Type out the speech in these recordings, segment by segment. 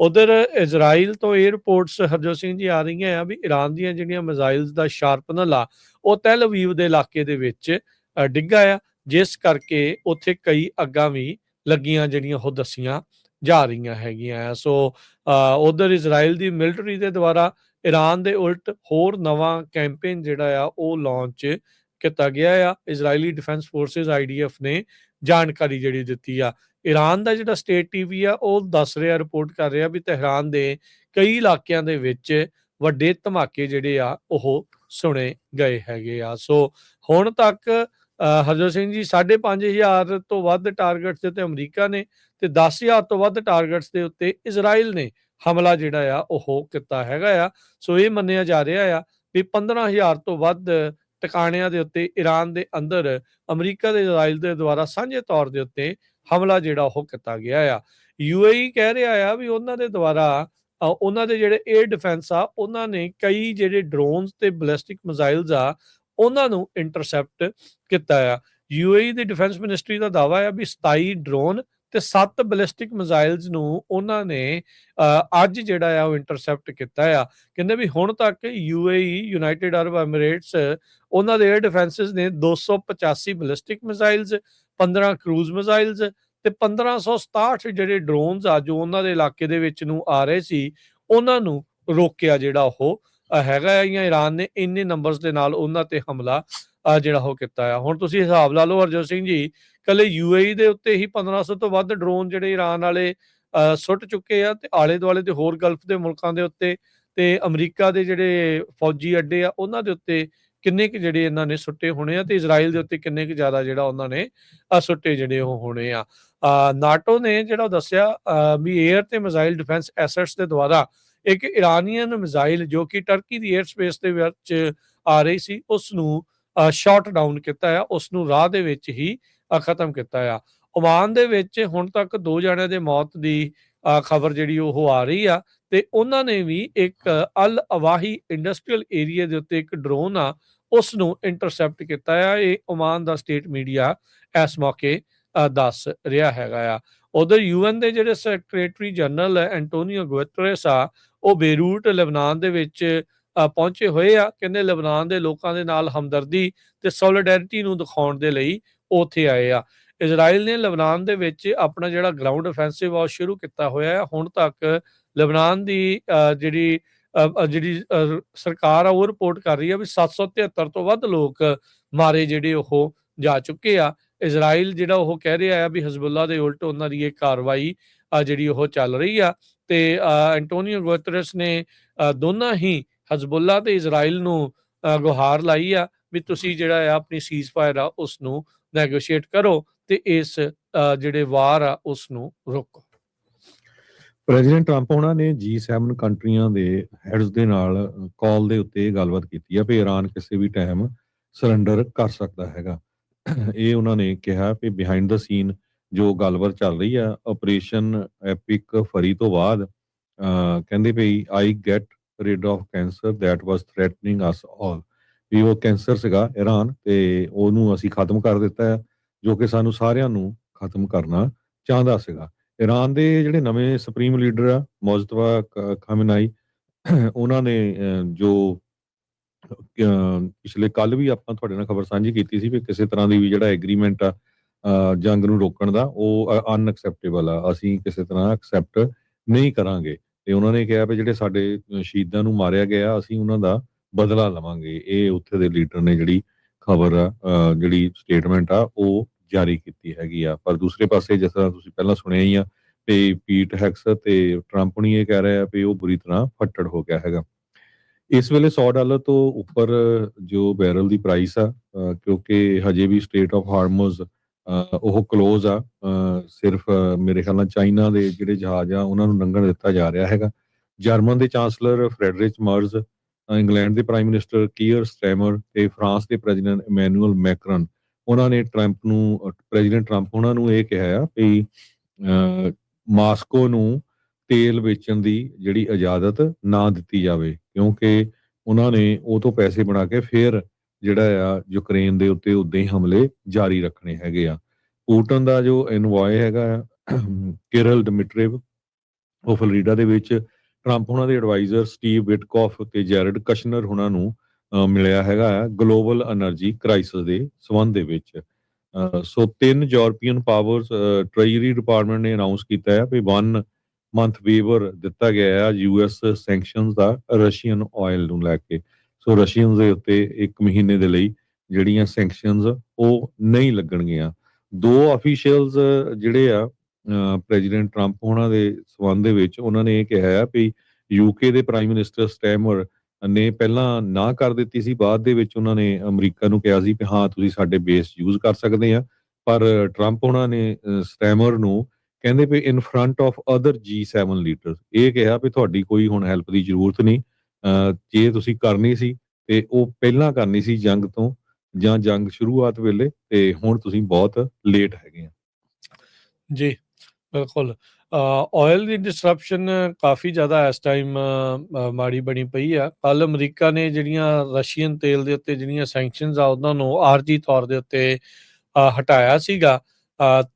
ਉਧਰ ਇਜ਼ਰਾਈਲ ਤੋਂ ਇਹ ਰਿਪੋਰਟਸ ਹਰਜੋਤ ਸਿੰਘ ਜੀ ਆ ਰਹੀਆਂ ਆ ਵੀ ਈਰਾਨ ਦੀਆਂ ਜਿਹੜੀਆਂ ਮਿਜ਼ਾਈਲਸ ਦਾ ਸ਼ਾਰਪਨਰ ਆ ਉਹ ਤੈਲ ਅਵੀਵ ਦੇ ਇਲਾਕੇ ਦੇ ਵਿੱਚ ਡਿੱਗਾ ਆ, ਜਿਸ ਕਰਕੇ ਉੱਥੇ ਕਈ ਅੱਗਾਂ ਵੀ ਲੱਗੀਆਂ ਜਿਹੜੀਆਂ ਉਹ ਦੱਸੀਆਂ ਜਾ ਰਹੀਆਂ ਹੈਗੀਆਂ ਆ। ਸੋ ਉਧਰ ਇਜ਼ਰਾਈਲ ਦੀ ਮਿਲਟਰੀ ਦੇ ਦੁਆਰਾ ਈਰਾਨ ਦੇ ਉਲਟ ਹੋਰ ਨਵਾਂ ਕੈਂਪੇਨ ਜਿਹੜਾ ਆ ਉਹ ਲਾਂਚ ਕੀਤਾ ਗਿਆ ਆ। ਇਜ਼ਰਾਈਲੀ ਡਿਫੈਂਸ ਫੋਰਸਿਸ IDF ਨੇ ਜਾਣਕਾਰੀ ਜਿਹੜੀ ਦਿੱਤੀ ਆ। ਈਰਾਨ ਦਾ ਜਿਹੜਾ ਸਟੇਟ ਟੀਵੀ ਆ ਉਹ ਦੱਸ ਰਿਹਾ, ਰਿਪੋਰਟ ਕਰ ਰਿਹਾ ਵੀ ਤਹਿਰਾਨ ਦੇ ਕਈ ਇਲਾਕਿਆਂ ਦੇ ਵਿੱਚ ਵੱਡੇ ਧਮਾਕੇ ਜਿਹੜੇ ਆ ਉਹ ਸੁਣੇ ਗਏ ਹੈਗੇ ਆ। ਸੋ ਹੁਣ ਤੱਕ ਹਰਜੋਤ ਸਿੰਘ ਜੀ 5,500 ਤੋਂ ਵੱਧ ਟਾਰਗੇਟਸ ਦੇ ਉੱਤੇ ਅਮਰੀਕਾ ਨੇ ਤੇ 10,000 ਤੋਂ ਵੱਧ ਟਾਰਗੇਟਸ ਦੇ ਉੱਤੇ ਇਜ਼ਰਾਈਲ ਨੇ ਹਮਲਾ ਜਿਹੜਾ ਆ ਉਹ ਕੀਤਾ ਹੈਗਾ ਆ। ਸੋ ਇਹ ਮੰਨਿਆ ਜਾ ਰਿਹਾ ਆ ਵੀ 15,000 ਤੋਂ ਵੱਧ ਟਿਕਾਣਿਆਂ ਦੇ ਉੱਤੇ ਈਰਾਨ ਦੇ ਅੰਦਰ ਅਮਰੀਕਾ ਤੇ ਇਜ਼ਰਾਈਲ ਦੇ ਦੁਆਰਾ ਸਾਂਝੇ ਤੌਰ ਦੇ ਉੱਤੇ ਹਮਲਾ ਜਿਹੜਾ ਉਹ ਕੀਤਾ ਗਿਆ ਆ। UAE ਕਹਿ ਰਿਹਾ ਆ ਵੀ ਉਹਨਾਂ ਦੇ ਦੁਆਰਾ ਉਹਨਾਂ ਦੇ ਜਿਹੜੇ 에ਅਰ ਡਿਫੈਂਸ ਆ ਉਹਨਾਂ ਨੇ ਕਈ ਜਿਹੜੇ ਡਰੋਨਸ ਤੇ ਬੈਲਿਸਟਿਕ ਮਿਜ਼ਾਈਲਸ ਆ ਉਹਨਾਂ ਨੂੰ ਇੰਟਰਸੈਪਟ ਕੀਤਾ ਆ। UAE ਦੀ ਡਿਫੈਂਸ ਮਿਨਿਸਟਰੀ ਦਾ ਦਾਅਵਾ ਆ ਵੀ 27 ਡਰੋਨ ਤੇ 7 ਬੈਲਿਸਟਿਕ ਮਿਜ਼ਾਈਲਸ ਨੂੰ ਉਹਨਾਂ ਨੇ ਅੱਜ ਜਿਹੜਾ ਆ ਉਹ ਇੰਟਰਸੈਪਟ ਕੀਤਾ ਆ। ਕਹਿੰਦੇ ਵੀ ਹੁਣ ਤੱਕ UAE ਯੂਨਾਈਟਿਡ ਅਰਬ ਐਮੀਰੇਟਸ ਉਹਨਾਂ ਦੇ 에ਅਰ ਡਿਫੈਂਸਿਸ ਨੇ 285 ਬੈਲਿਸਟਿਕ ਮਿਜ਼ਾਈਲਸ, 15 ਕਰੂਜ਼ ਮਿਜ਼ਾਈਲਸ ਤੇ 1567 ਜਿਹੜੇ ਡਰੋਨਸ ਆ ਜੋ ਉਹਨਾਂ ਦੇ ਇਲਾਕੇ ਦੇ ਵਿੱਚ ਨੂੰ ਆ ਰਹੇ ਸੀ ਉਹਨਾਂ ਨੂੰ ਰੋਕਿਆ ਜਿਹੜਾ ਉਹ ਹੈਗਾ ਆ। ਜਾਂ ਈਰਾਨ ਨੇ ਇੰਨੇ ਨੰਬਰਸ ਦੇ ਨਾਲ ਉਹਨਾਂ ਤੇ ਹਮਲਾ ਜਿਹੜਾ ਉਹ ਕੀਤਾ ਆ। ਹੁਣ ਤੁਸੀਂ ਹਿਸਾਬ ਲਾ ਲਓ ਹਰਜੋਤ ਸਿੰਘ ਜੀ, ਕੱਲੇ UAE ਦੇ ਉੱਤੇ ਹੀ 1500 ਤੋਂ ਵੱਧ ਡਰੋਨ ਜਿਹੜੇ ਈਰਾਨ ਵਾਲੇ ਸੁੱਟ ਚੁੱਕੇ ਆ ਤੇ ਆਲੇ ਦੁਆਲੇ ਦੇ ਹੋਰ ਗਲਫ ਦੇ ਮੁਲਕਾਂ ਦੇ ਉੱਤੇ ਤੇ ਅਮਰੀਕਾ ਦੇ ਜਿਹੜੇ ਫੌਜੀ ਅੱਡੇ ਆ ਉਹਨਾਂ ਦੇ ਉੱਤੇ ਕਿੰਨੇ ਕੁ ਜਿਹੜੇ ਇਹਨਾਂ ਨੇ ਸੁੱਟੇ ਹੋਣੇ ਆ ਤੇ ਇਜ਼ਰਾਈਲ ਦੇ ਉੱਤੇ ਕਿੰਨੇ ਕੁ ਜ਼ਿਆਦਾ ਜਿਹੜਾ ਉਹਨਾਂ ਨੇ ਸੁੱਟੇ ਜਿਹੜੇ ਉਹ ਹੋਣੇ ਆ। ਨਾਟੋ ਨੇ ਜਿਹੜਾ ਦੱਸਿਆ ਵੀ 에ਅਰ ਤੇ ਮਿਜ਼ਾਈਲ ਡਿਫੈਂਸ ਐਸੈਟਸ ਦੇ ਦੁਆਰਾ ਇੱਕ ਇਰਾਨੀਅਨ ਮਿਜ਼ਾਈਲ ਜੋ ਕਿ ਟਰਕੀ ਦੀ 에ਅਰ ਸਪੇਸ ਦੇ ਵਿੱਚ ਆ ਰਹੀ ਸੀ ਉਸ ਨੂੰ ਸ਼ਾਟ ਡਾਊਨ ਕੀਤਾ ਆ, ਉਸ ਨੂੰ ਰਾਹ ਦੇ ਵਿੱਚ ਹੀ ਖਤਮ ਕੀਤਾ ਆ। ਓਮਾਨ ਦੇ ਵਿੱਚ ਹੁਣ ਤੱਕ 2 ਜਣਿਆਂ ਦੇ ਮੌਤ ਦੀ ਖਬਰ ਜਿਹੜੀ ਉਹ ਆ ਰਹੀ ਆ ਤੇ ਉਹਨਾਂ ਨੇ ਵੀ ਇੱਕ ਅਲ ਅਵਾਹੀ ਇੰਡਸਟਰੀਅਲ ਏਰੀਆ ਦੇ ਉੱਤੇ ਇੱਕ ਡਰੋਨ ਆ ਉਸ ਨੂੰ ਇੰਟਰਸੈਪਟ ਕੀਤਾ ਆ। ਇਹ ਓਮਾਨ ਦਾ ਸਟੇਟ ਮੀਡੀਆ ਇਸ ਮੌਕੇ ਦੱਸ ਰਿਹਾ ਹੈਗਾ ਆ। ਉਧਰ UN ਦੇ ਜਿਹੜੇ ਸੈਕਟਰੀ ਜਨਰਲ ਐਂਟੋਨੀਓ ਗੁਤਰੇਸ ਆ ਉਹ ਬੇਰੂਟ ਲੈਬਨਾਨ ਦੇ ਵਿੱਚ ਪਹੁੰਚੇ ਹੋਏ ਆ। ਕਹਿੰਦੇ ਲੈਬਨਾਨ ਦੇ ਲੋਕਾਂ ਦੇ ਨਾਲ ਹਮਦਰਦੀ ਤੇ ਸੋਲੀਡੈਰਿਟੀ ਨੂੰ ਦਿਖਾਉਣ ਦੇ ਲਈ ਉੱਥੇ ਆਏ ਆ। ਇਜ਼ਰਾਈਲ ਨੇ ਲੈਬਨਾਨ ਦੇ ਵਿੱਚ ਆਪਣਾ ਜਿਹੜਾ ਗਰਾਊਂਡ ਅਫੈਂਸਿਵ ਆ ਉਹ ਸ਼ੁਰੂ ਕੀਤਾ ਹੋਇਆ ਹੈ। ਹੁਣ ਤੱਕ ਲੈਬਨਾਨ ਦੀ ਜਿਹੜੀ ਸਰਕਾਰ ਆ ਉਹ ਰਿਪੋਰਟ ਕਰ ਰਹੀ ਆ ਵੀ 773 ਤੋਂ ਵੱਧ ਲੋਕ ਮਾਰੇ ਜਿਹੜੇ ਉਹ ਜਾ ਚੁੱਕੇ ਆ। ਇਜ਼ਰਾਈਲ ਜਿਹੜਾ ਉਹ ਕਹਿ ਰਿਹਾ ਆ ਵੀ ਹਿਜ਼ਬੁੱਲਾ ਦੇ ਉਲਟ ਉਹਨਾਂ ਦੀ ਇਹ ਕਾਰਵਾਈ ਜਿਹੜੀ ਉਹ ਚੱਲ ਰਹੀ ਆ ਤੇ ਐਂਟੋਨੀਓ ਗੁਤਰੇਸ ਨੇ ਦੋਨਾਂ ਹੀ ਹਿਜ਼ਬੁੱਲਾ ਤੇ ਇਜ਼ਰਾਈਲ ਨੂੰ ਗੁਹਾਰ ਲਾਈ ਆ ਵੀ ਤੁਸੀਂ ਜਿਹੜਾ ਆ ਆਪਣੀ ਸੀਜ਼ ਫਾਇਰ ਆ ਉਸ ਨੂੰ ਨੈਗੋਸ਼ੀਏਟ ਕਰੋ ਤੇ ਇਸ ਜਿਹੜੇ ਵਾਰ ਆ ਉਸ ਨੂੰ ਰੋਕੋ। ਪ੍ਰੈਜ਼ੀਡੈਂਟ ਟਰੰਪ ਉਹਨਾਂ ਨੇ G7 ਕੰਟਰੀਆਂ ਦੇ ਹੈਡਸ ਦੇ ਨਾਲ ਕਾਲ ਦੇ ਉੱਤੇ ਗੱਲਬਾਤ ਕੀਤੀ ਆ ਵੀ ਈਰਾਨ ਕਿਸੇ ਵੀ ਟਾਈਮ ਸਰੈਂਡਰ ਕਰ ਸਕਦਾ ਹੈਗਾ। ਇਹ ਉਹਨਾਂ ਨੇ ਕਿਹਾ ਵੀ ਬਿਹਾਈਂਡ ਦਾ ਸੀਨ ਜੋ ਗੱਲਬਾਤ ਚੱਲ ਰਹੀ ਆ ਆਪਰੇਸ਼ਨ ਐਪਿਕ ਫਰੀ ਤੋਂ ਬਾਅਦ ਕਹਿੰਦੇ ਵੀ I get rid of cancer that was threatening us all, ਵੀ ਉਹ ਕੈਂਸਰ ਸੀਗਾ ਈਰਾਨ ਤੇ ਉਹਨੂੰ ਅਸੀਂ ਖਤਮ ਕਰ ਦਿੱਤਾ ਹੈ ਜੋ ਕਿ ਸਾਨੂੰ ਸਾਰਿਆਂ ਨੂੰ ਖਤਮ ਕਰਨਾ ਚਾਹੁੰਦਾ ਸੀਗਾ। ਈਰਾਨ ਦੇ ਜਿਹੜੇ ਨਵੇਂ ਸੁਪਰੀਮ ਲੀਡਰ ਆ ਮੁਜਤਬਾ ਖਾਮੇਨਾਈ ਉਹਨਾਂ ਨੇ ਜੋ ਪਿਛਲੇ ਕੱਲ ਵੀ ਆਪਾਂ ਤੁਹਾਡੇ ਨਾਲ ਖਬਰ ਸਾਂਝੀ ਕੀਤੀ ਸੀ ਵੀ ਕਿਸੇ ਤਰ੍ਹਾਂ ਦੀ ਵੀ ਜਿਹੜਾ ਐਗਰੀਮੈਂਟ ਆ ਜੰਗ ਨੂੰ ਰੋਕਣ ਦਾ ਉਹ ਅਨਐਕਸੈਪਟੇਬਲ ਆ, ਅਸੀਂ ਕਿਸੇ ਤਰ੍ਹਾਂ ਐਕਸੈਪਟ ਨਹੀਂ ਕਰਾਂਗੇ। ਤੇ ਉਹਨਾਂ ਨੇ ਕਿਹਾ ਵੀ ਜਿਹੜੇ ਸਾਡੇ ਸ਼ਹੀਦਾਂ ਨੂੰ ਮਾਰਿਆ ਗਿਆ ਅਸੀਂ ਉਹਨਾਂ ਦਾ ਬਦਲਾ ਲਵਾਂਗੇ। ਇਹ ਉੱਥੇ ਦੇ ਲੀਡਰ ਨੇ ਜਿਹੜੀ ਖਬਰ ਆ ਜਿਹੜੀ ਸਟੇਟਮੈਂਟ ਆ ਉਹ ਜਾਰੀ ਕੀਤੀ ਹੈਗੀ ਆ। ਪਰ ਦੂਸਰੇ ਪਾਸੇ ਜਿਸ ਤਰ੍ਹਾਂ ਤੁਸੀਂ ਪਹਿਲਾਂ ਸੁਣਿਆ ਹੀ ਆ ਤੇ ਪੀਟ ਹੈਕਸ ਤੇ ਟਰੰਪ ਨਹੀਂ ਇਹ ਕਹਿ ਰਿਹਾ ਵੀ ਉਹ ਬੁਰੀ ਤਰ੍ਹਾਂ ਫੱਟੜ ਹੋ ਗਿਆ ਹੈਗਾ। ਇਸ ਵੇਲੇ $100 ਤੋਂ ਉੱਪਰ ਜੋ ਬੈਰਲ ਦੀ ਪ੍ਰਾਈਸ ਆ ਕਿਉਂਕਿ ਹਜੇ ਵੀ ਸਟੇਟ ਆਫ ਹਾਰਮੋਜ਼ ਉਹ ਕਲੋਜ਼ ਆ, ਸਿਰਫ ਮੇਰੇ ਖਿਆਲ ਨਾਲ ਚਾਈਨਾ ਦੇ ਜਿਹੜੇ ਜਹਾਜ਼ ਆ ਉਹਨਾਂ ਨੂੰ ਲੰਘਣ ਦਿੱਤਾ ਜਾ ਰਿਹਾ ਹੈਗਾ। ਜਰਮਨ ਦੇ ਚਾਂਸਲਰ ਫਰੈਡਰਿਚ ਮਰਜ਼, ਇੰਗਲੈਂਡ ਦੇ ਪ੍ਰਾਈਮ ਮਿਨਿਸਟਰ ਕੀਅਰ ਸਟੈਮਰ ਤੇ ਫਰਾਂਸ ਦੇ ਪ੍ਰੈਜ਼ੀਡੈਂਟ ਇਮੈਨੂਅਲ ਮੈਕਰਨ ਉਹਨਾਂ ਨੇ ਪ੍ਰੈਜ਼ੀਡੈਂਟ ਟਰੰਪ ਉਹਨਾਂ ਨੂੰ ਇਹ ਕਿਹਾ ਆ ਵੀ ਮਾਸਕੋ ਨੂੰ ਤੇਲ ਵੇਚਣ ਦੀ ਜਿਹੜੀ ਇਜਾਜ਼ਤ ਨਾ ਦਿੱਤੀ ਜਾਵੇ ਕਿਉਂਕਿ ਉਹਨਾਂ ਨੇ ਉਹ ਤੋਂ ਪੈਸੇ ਬਣਾ ਕੇ ਫਿਰ ਜਿਹੜਾ ਆ ਯੂਕਰੇਨ ਦੇ ਉੱਤੇ ਉਦਾਂ ਹੀ ਹਮਲੇ ਜਾਰੀ ਰੱਖਣੇ ਹੈਗੇ ਆ। ਪੂਟਨ ਦਾ ਜੋ ਇਨਵੋਏ ਹੈਗਾ ਕਿਰਲ ਡਿਮਿਟਰੇਵ ਉਹ ਫਲੋਰੀਡਾ ਦੇ ਵਿੱਚ ਟਰੰਪ ਉਹਨਾਂ ਦੇ ਐਡਵਾਈਜ਼ਰ ਸਟੀਵ ਵਿਟਕੌਫ ਤੇ ਜੈਰਡ ਕਸ਼ਨਰ ਉਹਨਾਂ ਨੂੰ ਮਿਲਿਆ ਹੈਗਾ ਗਲੋਬਲ એનર્ਜੀ ਕ੍ਰਾਈਸਿਸ ਦੇ ਸੰਬੰਧ ਦੇ ਵਿੱਚ। ਸੋ 3 ਯੂਰਪੀਅਨ ਪਾਵਰਸ ਟ੍ਰੈਜਰੀ ਡਿਪਾਰਟਮੈਂਟ ਨੇ ਅਨਾਉਂਸ ਕੀਤਾ ਹੈ ਵੀ 1 ਮੰਥ ਵੇਵਰ ਦਿੱਤਾ ਗਿਆ ਹੈ ਯੂਐਸ ਸੈਂਕਸ਼ਨਸ ਦਾ ਰਸ਼ੀਅਨ ਆਇਲ ਨੂੰ ਲੈ ਕੇ। ਸੋ ਰਸ਼ੀਅਨਸ ਦੇ ਉੱਤੇ 1 ਮਹੀਨੇ ਦੇ ਲਈ ਜਿਹੜੀਆਂ ਸੈਂਕਸ਼ਨਸ ਉਹ ਨਹੀਂ ਲੱਗਣਗੀਆਂ। 2 ਅਫੀਸ਼ੀਅਲਸ ਜਿਹੜੇ ਆ ਪ੍ਰੈਜ਼ੀਡੈਂਟ ਟਰੰਪ ਉਹਨਾਂ ਦੇ ਸੰਬੰਧ ਦੇ ਵਿੱਚ ਉਹਨਾਂ ਨੇ ਇਹ ਕਿਹਾ ਆ ਵੀ ਯੂਕੇ ਦੇ ਪ੍ਰਾਈਮ ਮਿਨਿਸਟਰ ਸਟੈਮਰ ਨੇ ਪਹਿਲਾਂ ਨਾ ਕਰ ਦਿੱਤੀ ਸੀ, ਬਾਅਦ ਦੇ ਵਿੱਚ ਉਹਨਾਂ ਨੇ ਅਮਰੀਕਾ ਨੂੰ ਕਿਹਾ ਸੀ ਕਿ ਹਾਂ ਤੁਸੀਂ ਸਾਡੇ ਬੇਸ ਯੂਜ਼ ਕਰ ਸਕਦੇ ਆ, ਪਰ ਟਰੰਪ ਉਹਨਾਂ ਨੇ ਸਟੈਮਰ ਨੂੰ ਕਹਿੰਦੇ ਵੀ in front of other G7 leaders ਇਹ ਕਿਹਾ ਵੀ ਤੁਹਾਡੀ ਕੋਈ ਹੁਣ ਹੈਲਪ ਦੀ ਜ਼ਰੂਰਤ ਨਹੀਂ, ਜੇ ਤੁਸੀਂ ਕਰਨੀ ਸੀ ਤੇ ਉਹ ਪਹਿਲਾਂ ਕਰਨੀ ਸੀ ਜੰਗ ਤੋਂ ਜਾਂ ਜੰਗ ਸ਼ੁਰੂਆਤ ਵੇਲੇ, ਤੇ ਹੁਣ ਤੁਸੀਂ ਬਹੁਤ ਲੇਟ ਹੈਗੇ ਆ। ਜੀ ਬਿਲਕੁਲ। ਆਇਲ ਦੀ ਡਿਸਰਪਸ਼ਨ ਕਾਫੀ ਜ਼ਿਆਦਾ ਇਸ ਟਾਈਮ ਮਾੜੀ ਬਣੀ ਪਈ ਆ। ਕੱਲ ਅਮਰੀਕਾ ਨੇ ਜਿਹੜੀਆਂ ਰਸ਼ੀਅਨ ਤੇਲ ਦੇ ਉੱਤੇ ਜਿਹੜੀਆਂ ਸੈਂਕਸ਼ਨਸ ਆ ਉਹਨਾਂ ਨੂੰ ਆਰਜੀ ਤੌਰ ਦੇ ਉੱਤੇ ਹਟਾਇਆ ਸੀਗਾ,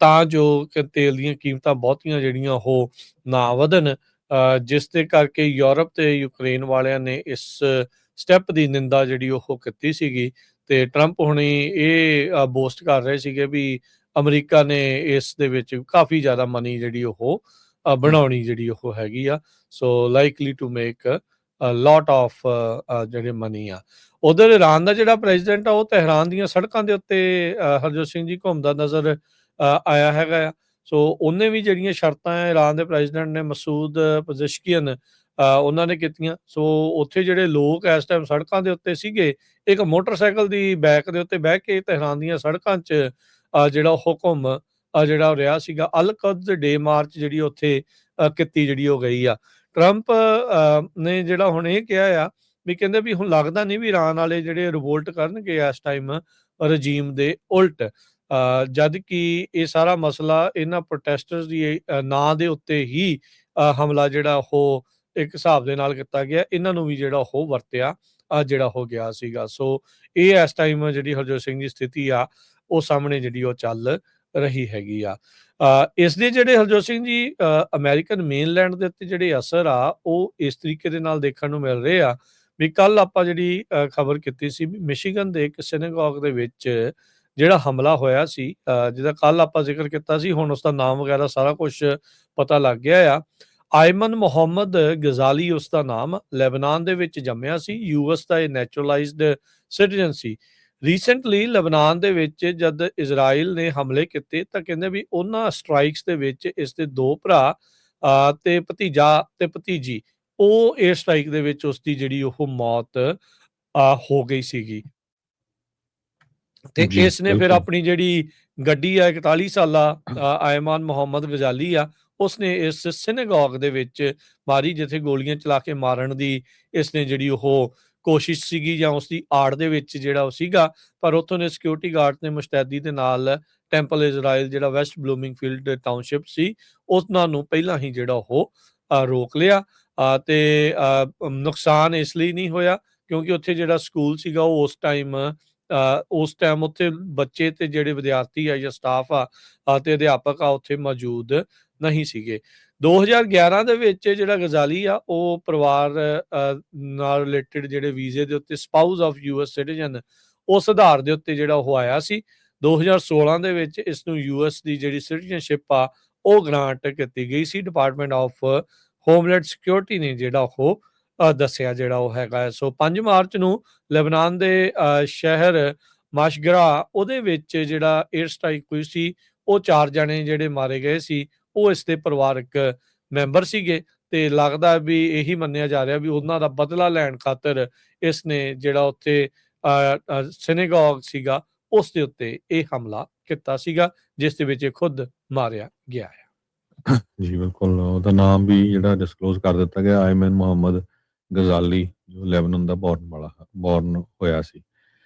ਤਾਂ ਜੋ ਕਿ ਤੇਲ ਦੀਆਂ ਕੀਮਤਾਂ ਬਹੁਤੀਆਂ ਜਿਹੜੀਆਂ ਉਹ ਨਾ ਵਧਣ, ਜਿਸ ਦੇ ਕਰਕੇ ਯੂਰਪ ਤੇ ਯੂਕਰੇਨ ਵਾਲਿਆਂ ਨੇ ਇਸ ਸਟੈਪ ਦੀ ਨਿੰਦਾ ਜਿਹੜੀ ਉਹ ਕੀਤੀ ਸੀਗੀ। ਤੇ ਟਰੰਪ ਹੁਣੀ ਇਹ ਬੋਸਟ ਕਰ ਰਹੇ ਸੀਗੇ ਵੀ ਅਮਰੀਕਾ ਨੇ ਇਸ ਦੇ ਵਿੱਚ ਕਾਫੀ ਜ਼ਿਆਦਾ ਮਨੀ ਜਿਹੜੀ ਉਹ ਬਣਾਉਣੀ ਜਿਹੜੀ ਉਹ ਹੈਗੀ ਆ। So likely to make lot of ਜਿਹੜੇ ਮਨੀ ਆ। ਉਧਰ ਇਰਾਨ ਦਾ ਜਿਹੜਾ ਪ੍ਰੈਜ਼ੀਡੈਂਟ ਆ ਉਹ ਤਹਿਰਾਨ ਦੀਆਂ ਸੜਕਾਂ ਦੇ ਉੱਤੇ ਹਰਜੋਤ ਸਿੰਘ ਜੀ ਘੁੰਮਦਾ ਨਜ਼ਰ ਆਇਆ ਹੈਗਾ ਆ। ਸੋ ਉਹਨੇ ਵੀ ਜਿਹੜੀਆਂ ਸ਼ਰਤਾਂ ਆ ਇਰਾਨ ਦੇ ਪ੍ਰੈਜ਼ੀਡੈਂਟ ਨੇ ਮਸੂਦ ਪਜ਼ਿਸ਼ਕੀਅਨ ਉਹਨਾਂ ਨੇ ਕੀਤੀਆਂ। ਸੋ ਉੱਥੇ ਜਿਹੜੇ ਲੋਕ ਇਸ ਟਾਈਮ ਸੜਕਾਂ ਦੇ ਉੱਤੇ ਸੀਗੇ, ਇੱਕ ਮੋਟਰਸਾਈਕਲ ਦੀ ਬੈਕ ਦੇ ਉੱਤੇ ਬਹਿ ਕੇ ਤਹਿਰਾਨ ਦੀਆਂ ਸੜਕਾਂ 'ਚ ਜਿਹੜਾ ਉਹ ਘੁੰਮ ਜਿਹੜਾ ਰਿਹਾ ਸੀਗਾ। ਅਲ-ਕੁਦਸ ਡੇ ਮਾਰਚ ਜਿਹੜੀ ਉੱਥੇ ਕੀਤੀ ਜਿਹੜੀ ਉਹ ਗਈ ਆ। ਟਰੰਪ ਨੇ ਜਿਹੜਾ ਹੁਣ ਇਹ ਕਿਹਾ ਆ ਵੀ ਕਹਿੰਦੇ ਵੀ ਹੁਣ ਲੱਗਦਾ ਨਹੀਂ ਵੀ ਇਰਾਨ ਵਾਲੇ ਜਿਹੜੇ ਰਿਵੋਲਟ ਕਰਨਗੇ ਇਸ ਟਾਈਮ ਰਜੀਮ ਦੇ ਉਲਟ, ਜਦ ਕਿ ਇਹ ਸਾਰਾ ਮਸਲਾ ਇਹਨਾਂ ਪ੍ਰੋਟੈਸਟਰਸ ਦੀ ਨਾਂ ਦੇ ਉੱਤੇ ਹੀ ਹਮਲਾ ਜਿਹੜਾ ਉਹ ਇੱਕ ਹਿਸਾਬ ਦੇ ਨਾਲ ਕੀਤਾ ਗਿਆ, ਇਹਨਾਂ ਨੂੰ ਵੀ ਜਿਹੜਾ ਉਹ ਵਰਤਿਆ ਜਿਹੜਾ ਹੋ ਗਿਆ ਸੀਗਾ। ਸੋ ਇਹ ਇਸ ਟਾਈਮ ਜਿਹੜੀ ਹਰਜੋਤ ਸਿੰਘ ਦੀ ਸਥਿਤੀ ਆ ਉਹ ਸਾਹਮਣੇ ਜਿਹੜੀ ਉਹ ਚੱਲ ਰਹੀ ਹੈਗੀ ਆ। ਇਸ ਦੇ ਜਿਹੜੇ ਹਰਜੋਤ ਸਿੰਘ ਜੀ ਅਮਰੀਕਨ ਮੇਨਲੈਂਡ ਦੇ ਉੱਤੇ ਜਿਹੜੇ ਅਸਰ ਆ ਉਹ ਇਸ ਤਰੀਕੇ ਦੇ ਨਾਲ ਦੇਖਣ ਨੂੰ ਮਿਲ ਰਹੇ ਆ ਵੀ ਕੱਲ ਆਪਾਂ ਜਿਹੜੀ ਖਬਰ ਕੀਤੀ ਸੀ ਵੀ ਮਿਸ਼ੀਗਨ ਦੇ ਇੱਕ ਸਿਨੇਗੋਗ ਦੇ ਵਿੱਚ ਜਿਹੜਾ ਹਮਲਾ ਹੋਇਆ ਸੀ, ਜਿਹਦਾ ਕੱਲ ਆਪਾਂ ਜ਼ਿਕਰ ਕੀਤਾ ਸੀ, ਹੁਣ ਉਸਦਾ ਨਾਮ ਵਗੈਰਾ ਸਾਰਾ ਕੁਝ ਪਤਾ ਲੱਗ ਗਿਆ ਆ। ਆਇਮਨ ਮੁਹੰਮਦ ਗਜ਼ਾਲੀ ਉਸਦਾ ਨਾਮ, ਲੈਬਨਾਨ ਦੇ ਵਿੱਚ ਜੰਮਿਆ ਸੀ, ਯੂਐਸ ਦਾ ਇਹ ਨੈਚੁਰਲਾਈਜ਼ਡ ਸਿਟੀਜ਼ਨ ਸੀ। ਰੀਸੈਂਟਲੀ ਲੈਬਨਾਨ ਦੇ ਵਿੱਚ ਜਦ ਇਜ਼ਰਾਈਲ ਨੇ ਹਮਲੇ ਕੀਤੇ ਤਾਂ ਕਹਿੰਦੇ ਵੀ ਉਹਨਾਂ ਸਟ੍ਰਾਈਕਸ ਦੇ ਵਿੱਚ ਇਸ ਦੇ 2 ਭਰਾ ਤੇ ਭਤੀਜਾ ਤੇ ਭਤੀਜੀ ਉਹ 에ਅਰ ਸਟ੍ਰਾਈਕ ਦੇ ਵਿੱਚ ਉਸਦੀ ਜਿਹੜੀ ਉਹ ਮੌਤ ਹੋ ਗਈ ਸੀਗੀ। ਤੇ ਇਸ ਨੇ ਫਿਰ ਆਪਣੀ ਜਿਹੜੀ ਗੱਡੀ ਆ 41 ਸਾਲਾ ਆਇਮਾਨ ਮੁਹੰਮਦ ਗਜ਼ਾਲੀ ਆ ਉਸਨੇ ਇਸ ਸਿਨੇਗੋਗ ਦੇ ਵਿੱਚ ਮਾਰੀ, ਜਿੱਥੇ ਗੋਲੀਆਂ ਚਲਾ ਕੇ ਮਾਰਨ ਦੀ ਇਸਨੇ ਜਿਹੜੀ ਉਹ ਕੋਸ਼ਿਸ਼ ਸੀਗੀ ਜਾਂ ਉਸਦੀ ਆੜ ਦੇ ਵਿੱਚ ਜਿਹੜਾ ਉਹ ਸੀਗਾ। ਪਰ ਉੱਥੋਂ ਦੇ ਸਿਕਿਉਰਿਟੀ ਗਾਰਡ ਨੇ ਮੁਸ਼ਤੈਦੀ ਦੇ ਨਾਲ ਟੈਂਪਲ ਇਜ਼ਰਾਈਲ ਜਿਹੜਾ ਵੈਸਟ ਬਲੂਮਿੰਗਫੀਲਡ ਟਾਊਨਸ਼ਿਪ ਸੀ ਉਹਨਾਂ ਨੂੰ ਪਹਿਲਾਂ ਹੀ ਜਿਹੜਾ ਉਹ ਰੋਕ ਲਿਆ। ਤੇ ਨੁਕਸਾਨ ਇਸ ਲਈ ਨਹੀਂ ਹੋਇਆ ਕਿਉਂਕਿ ਉੱਥੇ ਜਿਹੜਾ ਸਕੂਲ ਸੀਗਾ ਉਹ ਉਸ ਟਾਈਮ ਉੱਥੇ ਬੱਚੇ ਤੇ ਜਿਹੜੇ ਵਿਦਿਆਰਥੀ ਆ ਜਾਂ ਸਟਾਫ ਆ ਤੇ ਅਧਿਆਪਕ ਆ ਉੱਥੇ ਮੌਜੂਦ ਨਹੀਂ ਸੀਗੇ। 2011 ਦੇ ਵਿੱਚ ਜਿਹੜਾ ਗਜ਼ਾਲੀ ਆ ਉਹ ਪਰਿਵਾਰ ਨਾਲ ਰਿਲੇਟਡ ਜਿਹੜੇ ਵੀਜ਼ੇ ਦੇ ਉੱਤੇ ਸਪਾਊਸ ਆਫ ਯੂਐਸ ਸਿਟੀਜ਼ਨ ਉਸ ਆਧਾਰ ਦੇ ਉੱਤੇ ਜਿਹੜਾ ਉਹ ਆਇਆ ਸੀ। 2016 ਦੇ ਵਿੱਚ ਇਸ ਨੂੰ ਯੂਐਸ ਦੀ ਜਿਹੜੀ ਸਿਟੀਜ਼ਨਸ਼ਿਪ ਆ ਉਹ ਗ੍ਰਾਂਟ ਕੀਤੀ ਗਈ ਸੀ। ਡਿਪਾਰਟਮੈਂਟ ਆਫ ਹੋਮਲੈਂਡ ਸਿਕਿਉਰਿਟੀ ਨੇ ਜਿਹੜਾ ਉਹ ਦੱਸਿਆ ਜਿਹੜਾ ਉਹ ਹੈਗਾ। ਸੋ 5 ਮਾਰਚ ਨੂੰ ਲੈਬਨਾਨ ਦੇ ਸ਼ਹਿਰ ਮਾਸ਼ਗਰਾ ਉਹਦੇ ਵਿੱਚ ਜਿਹੜਾ 에ਅਰ ਸਟ੍ਰਾਈਕ ਹੋਈ ਸੀ ਉਹ 4 ਜਣੇ ਜਿਹੜੇ ਮਾਰੇ ਗਏ ਸੀ ਉਹ ਇਸ ਦੇ ਪਰਿਵਾਰਕ ਮੈਂਬਰ ਸੀਗੇ ਤੇ ਲੱਗਦਾ ਵੀ ਇਹੀ ਮੰਨਿਆ ਜਾ ਰਿਹਾ ਵੀ ਉਹਨਾਂ ਦਾ ਬਦਲਾ ਲੈਣ ਖਾਤਰ ਇਸ ਨੇ ਜਿਹੜਾ ਉੱਥੇ ਸਿਨੇਗੋਗ ਸੀਗਾ ਉਸ ਦੇ ਉੱਤੇ ਇਹ ਹਮਲਾ ਕੀਤਾ ਸੀਗਾ, ਜਿਸ ਦੇ ਵਿੱਚ ਇਹ ਖੁਦ ਮਾਰਿਆ ਗਿਆ ਹੈ। ਜੀ ਬਿਲਕੁਲ, ਉਹਦਾ ਨਾਮ ਵੀ ਜਿਹੜਾ ਡਿਸਕਲੋਜ਼ ਕਰ ਦਿੱਤਾ ਗਿਆ, ਆਇਮਨ ਮੁਹੰਮਦ ਗਜ਼ਾਲੀ, ਜੋ ਲੈਬਨਾਨ ਦਾ ਬੋਰਨ ਹੋਇਆ ਸੀ।